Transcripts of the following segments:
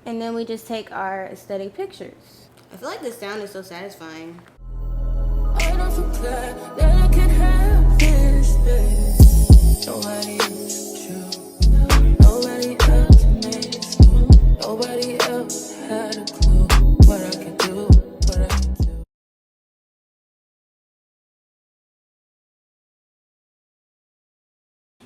And then we just take our aesthetic pictures. I feel like this sound is so satisfying. I don't forget that I can have this, baby. Nobody else you. Nobody else makes you. Nobody else had a clue what I could do, what I could do.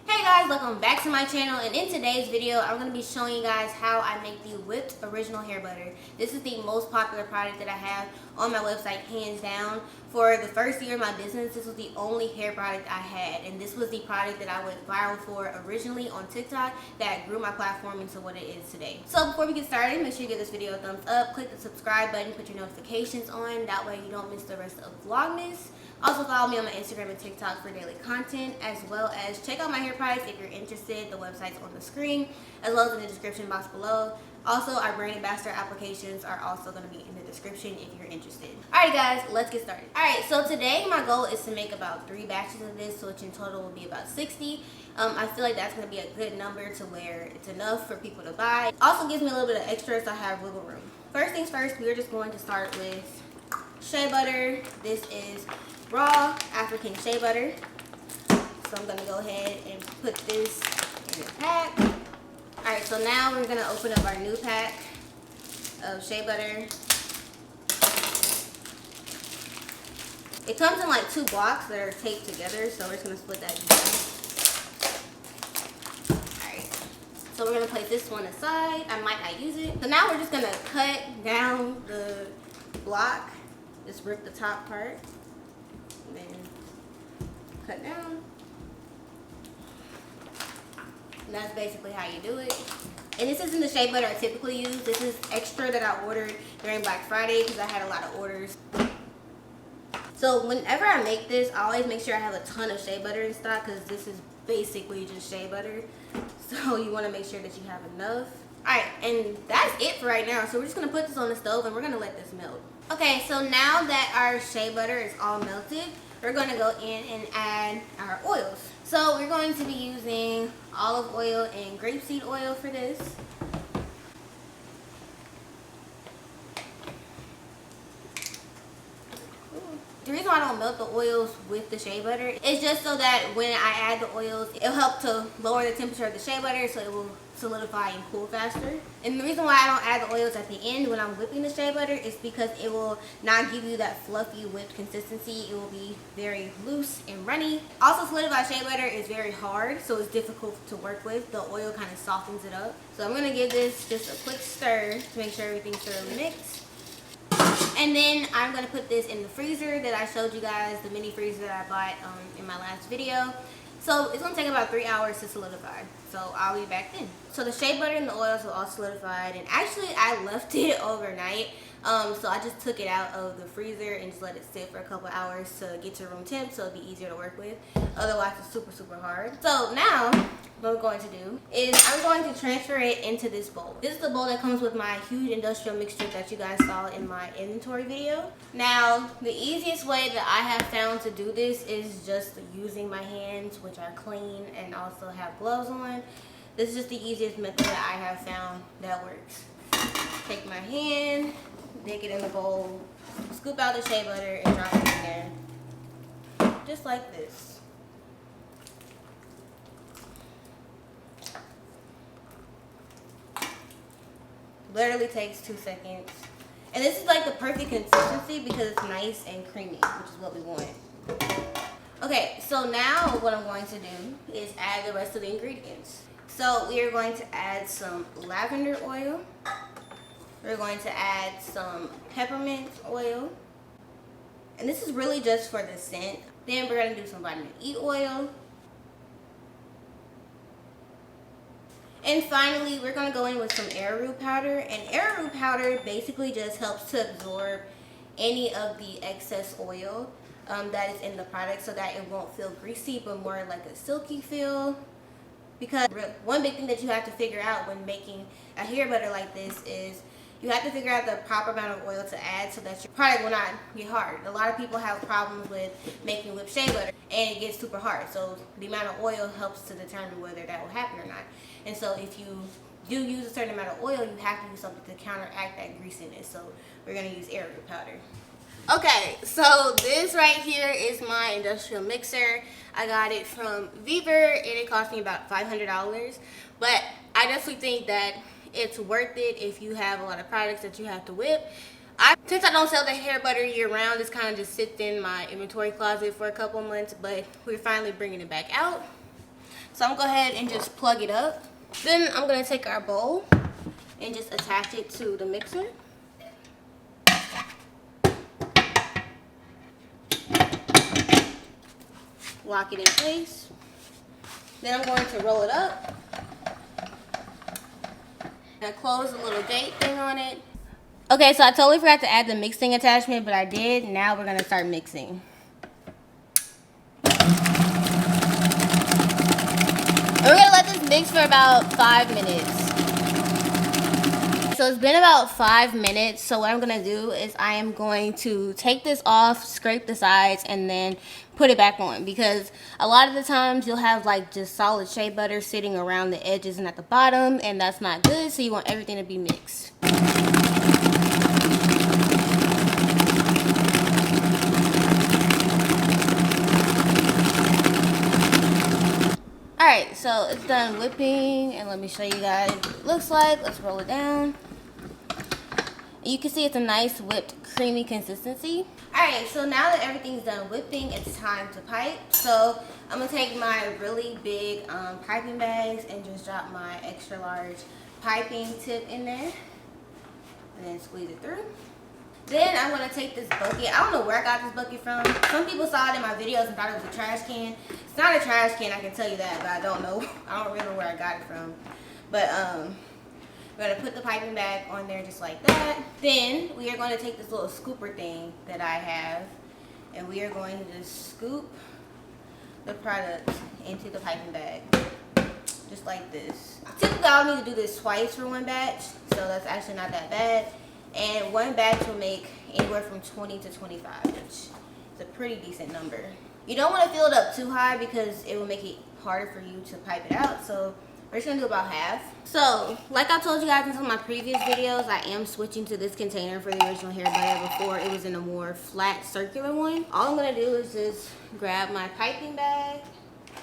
Hey guys, welcome back to my channel, and in today's video I'm going to be showing you guys how I make the whipped original hair butter. This is the most popular product that I have on my website, hands down. For the first year of my business, this was the only hair product I had, and this was the product that I went viral for originally on TikTok that grew my platform into what it is today. So before we get started, make sure you give this video a thumbs up, click the subscribe button, put your notifications on, that way you don't miss the rest of Vlogmas. Also follow me on my Instagram and TikTok for daily content, as well as check out my hair products if you're interested. The website's on the screen, as well as in the description box below. Also, our brand ambassador applications are also going to be in the description if you're interested. Alright guys, let's get started. Alright, so today my goal is to make about 3 batches of this, which in total will be about 60. I feel like that's going to be a good number to where it's enough for people to buy. Also gives me a little bit of extra so I have wiggle room. First things first, we're just going to start with shea butter. This is raw African shea butter. So I'm going to go ahead and put this in a pack. Alright, so now we're going to open up our new pack of shea butter. It comes in like 2 blocks that are taped together, so we're just going to split that down. Alright, so we're going to place this one aside. I might not use it. So now we're just going to cut down the block. Just rip the top part. And then cut down. And that's basically how you do it. And this isn't the shea butter I typically use. This is extra that I ordered during Black Friday because I had a lot of orders. So whenever I make this, I always make sure I have a ton of shea butter in stock because this is basically just shea butter. So you want to make sure that you have enough. Alright, and that's it for right now. So we're just going to put this on the stove and we're going to let this melt. Okay, so now that our shea butter is all melted, we're going to go in and add our oils. So we're going to be using olive oil and grapeseed oil for this. The reason why I don't melt the oils with the shea butter is just so that when I add the oils, it'll help to lower the temperature of the shea butter so it will solidify and cool faster. And the reason why I don't add the oils at the end when I'm whipping the shea butter is because it will not give you that fluffy whipped consistency. It will be very loose and runny. Also, solidified shea butter is very hard, so it's difficult to work with. The oil kind of softens it up. So I'm going to give this just a quick stir to make sure everything's thoroughly mixed. And then I'm going to put this in the freezer that I showed you guys, the mini freezer that I bought in my last video. So it's going to take about 3 hours to solidify. So I'll be back then. So the shea butter and the oils are all solidified. And actually I left it overnight. So I just took it out of the freezer and just let it sit for a couple hours to get to room temp so it'd be easier to work with. Otherwise it's super hard. So now what I'm going to do is I'm going to transfer it into this bowl. This is the bowl that comes with my huge industrial mixture that you guys saw in my inventory video. Now the easiest way that I have found to do this is just using my hands, which are clean and also have gloves on. This is just the easiest method that I have found that works. Take my hand, dip it in the bowl, scoop out the shea butter and drop it in there. Just like this. Literally takes 2 seconds. And this is like the perfect consistency because it's nice and creamy, which is what we want. Okay, so now what I'm going to do is add the rest of the ingredients. So we are going to add some lavender oil. We're going to add some peppermint oil. And this is really just for the scent. Then we're going to do some vitamin E oil. And finally, we're going to go in with some arrowroot powder. And arrowroot powder basically just helps to absorb any of the excess oil that is in the product so that it won't feel greasy but more like a silky feel. Because one big thing that you have to figure out when making a hair butter like this is you have to figure out the proper amount of oil to add so that your product will not get hard. A lot of people have problems with making whipped shea butter and it gets super hard. So the amount of oil helps to determine whether that will happen or not. And so if you do use a certain amount of oil, you have to use something to counteract that greasiness. So we're gonna use arrowroot powder. Okay, so this right here is my industrial mixer. I got it from Viver and it cost me about $500. But I definitely think that it's worth it if you have a lot of products that you have to whip. Since I don't sell the hair butter year round, this kind of just sits in my inventory closet for a couple months, but we're finally bringing it back out. So I'm gonna go ahead and just plug it up. Then I'm gonna take our bowl and just attach it to the mixer. Lock it in place. Then I'm going to roll it up. And close the little date thing on it. Okay, so I totally forgot to add the mixing attachment, but I did. Now we're gonna start mixing. And we're gonna let this mix for about 5 minutes. So it's been about 5 minutes. So what I'm gonna do is I am going to take this off, scrape the sides, and then put it back on, because a lot of the times you'll have like just solid shea butter sitting around the edges and at the bottom, and that's not good. So you want everything to be mixed. Alright, so it's done whipping, and let me show you guys what it looks like. Let's roll it down. You can see it's a nice whipped creamy consistency. Alright, so now that everything's done whipping, it's time to pipe. So I'm going to take my really big piping bags and just drop my extra large piping tip in there. And then squeeze it through. Then I'm going to take this bucket. I don't know where I got this bucket from. Some people saw it in my videos and thought it was a trash can. It's not a trash can, I can tell you that, but I don't know. I don't remember where I got it from. But we're going to put the piping bag on there just like that. Then we are going to take this little scooper thing that I have, and we are going to just scoop the product into the piping bag. Just like this. Typically I'll need to do this twice for one batch, so that's actually not that bad. And one batch will make anywhere from 20 to 25, which is a pretty decent number. You don't want to fill it up too high because it will make it harder for you to pipe it out. So we're just going to do about half. So like I told you guys in some of my previous videos, I am switching to this container for the original hair butter. Before it was in a more flat circular one. All I'm going to do is just grab my piping bag.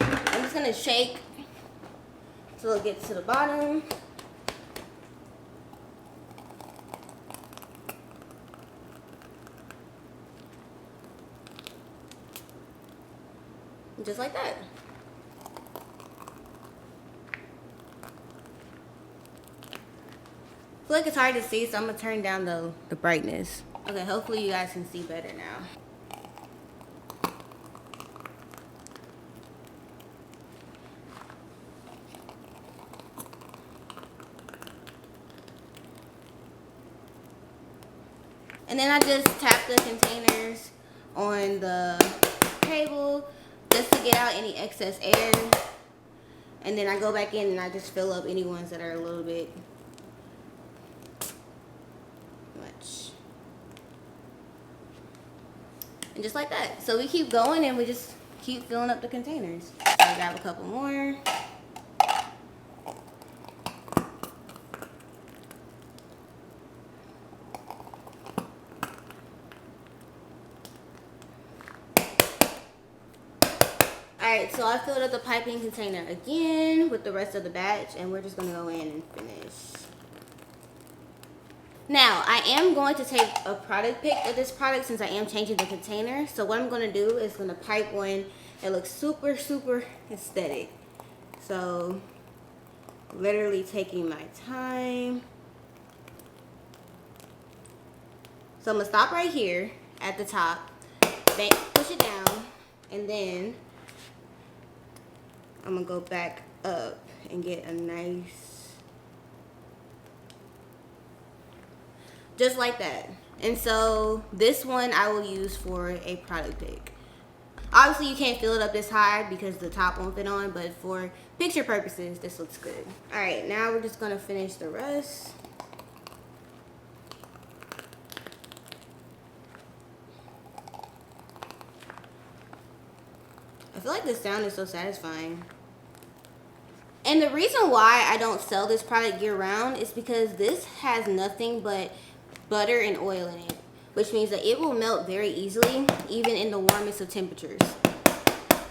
I'm just going to shake till it gets to the bottom. Just like that. I feel like it's hard to see, so I'm gonna turn down the brightness. Okay, hopefully you guys can see better now. And then I just tap the containers on the table just to get out any excess air. And then I go back in and I just fill up any ones that are a little bit much. And just like that. So we keep going and we just keep filling up the containers. So I grab a couple more. Alright, so I filled up the piping container again with the rest of the batch, and we're just going to go in and finish. Now, I am going to take a product pic of this product since I am changing the container. So what I'm going to do is going to pipe one that looks super, super aesthetic. So, literally taking my time. So I'm going to stop right here at the top, push it down, and then I'm gonna go back up and get a nice, just like that. And so this one I will use for a product pic. Obviously you can't fill it up this high because the top won't fit on, but for picture purposes this looks good. All right, now we're just gonna finish the rest. I feel like the sound is so satisfying. And the reason why I don't sell this product year round is because this has nothing but butter and oil in it, which means that it will melt very easily, even in the warmest of temperatures.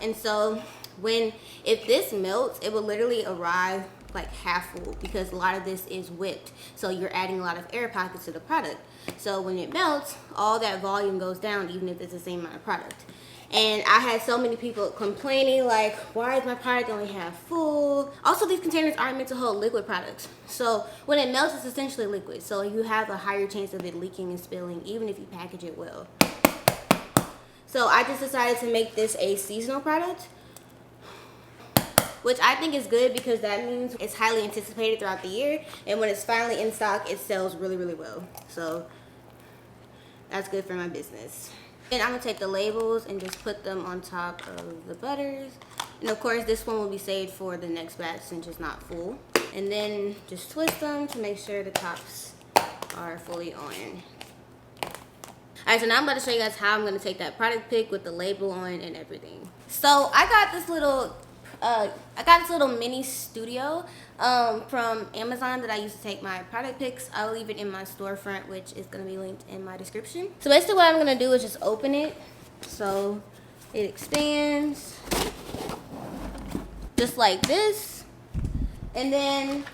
And so if this melts, it will literally arrive like half full, because a lot of this is whipped. So you're adding a lot of air pockets to the product. So when it melts, all that volume goes down, even if it's the same amount of product. And I had so many people complaining, like, why is my product only half full? Also, these containers aren't meant to hold liquid products. So when it melts, it's essentially liquid. So you have a higher chance of it leaking and spilling, even if you package it well. So I just decided to make this a seasonal product, which I think is good because that means it's highly anticipated throughout the year. And when it's finally in stock, it sells really, really well. So that's good for my business. And I'm gonna take the labels and just put them on top of the butters. And of course, this one will be saved for the next batch since it's not full. And then just twist them to make sure the tops are fully on. Alright, so now I'm about to show you guys how I'm gonna take that product pic with the label on and everything. So I got this little mini studio from Amazon that I use to take my product pics. I'll leave it in my storefront, which is going to be linked in my description. So basically what I'm going to do is just open it so it expands just like this. And then,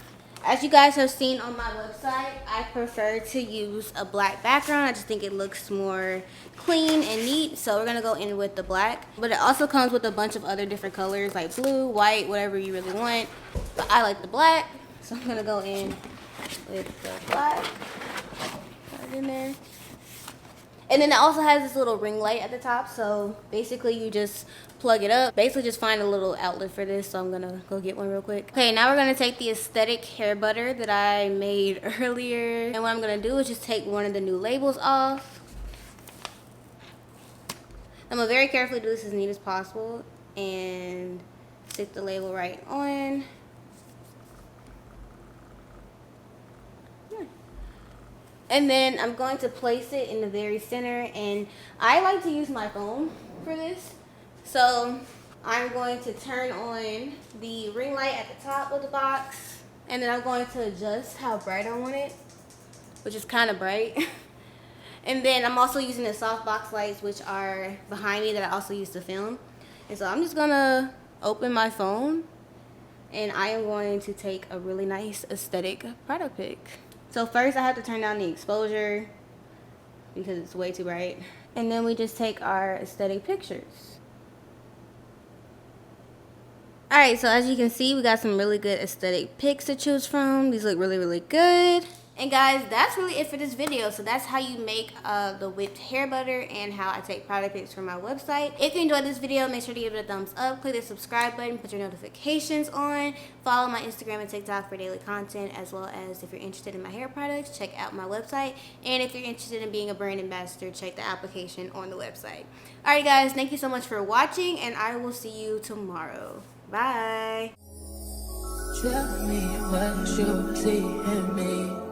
as you guys have seen on my website, I prefer to use a black background. I just think it looks more clean and neat, so we're gonna go in with the black. But it also comes with a bunch of other different colors like blue, white, whatever you really want. But I like the black, so I'm gonna go in with the black. Right in there. And then it also has this little ring light at the top, so basically you just plug it up. Basically just find a little outlet for this, so I'm gonna go get one real quick. Okay, now we're gonna take the aesthetic hair butter that I made earlier, and what I'm gonna do is just take one of the new labels off. I'm gonna very carefully do this as neat as possible and stick the label right on. And then I'm going to place it in the very center, and I like to use my phone for this. So I'm going to turn on the ring light at the top of the box, and then I'm going to adjust how bright I want it, which is kind of bright. And then I'm also using the softbox lights, which are behind me, that I also use to film. And so I'm just gonna open my phone, and I am going to take a really nice aesthetic product pic. So first I have to turn down the exposure because it's way too bright. And then we just take our aesthetic pictures. Alright, so as you can see, we got some really good aesthetic pics to choose from. These look really, really good. And guys, that's really it for this video. So that's how you make the whipped hair butter and how I take product pics from my website. If you enjoyed this video, make sure to give it a thumbs up. Click the subscribe button, put your notifications on. Follow my Instagram and TikTok for daily content, as well as if you're interested in my hair products, check out my website. And if you're interested in being a brand ambassador, check the application on the website. Alright guys, thank you so much for watching, and I will see you tomorrow. Bye. Tell me what you see in me.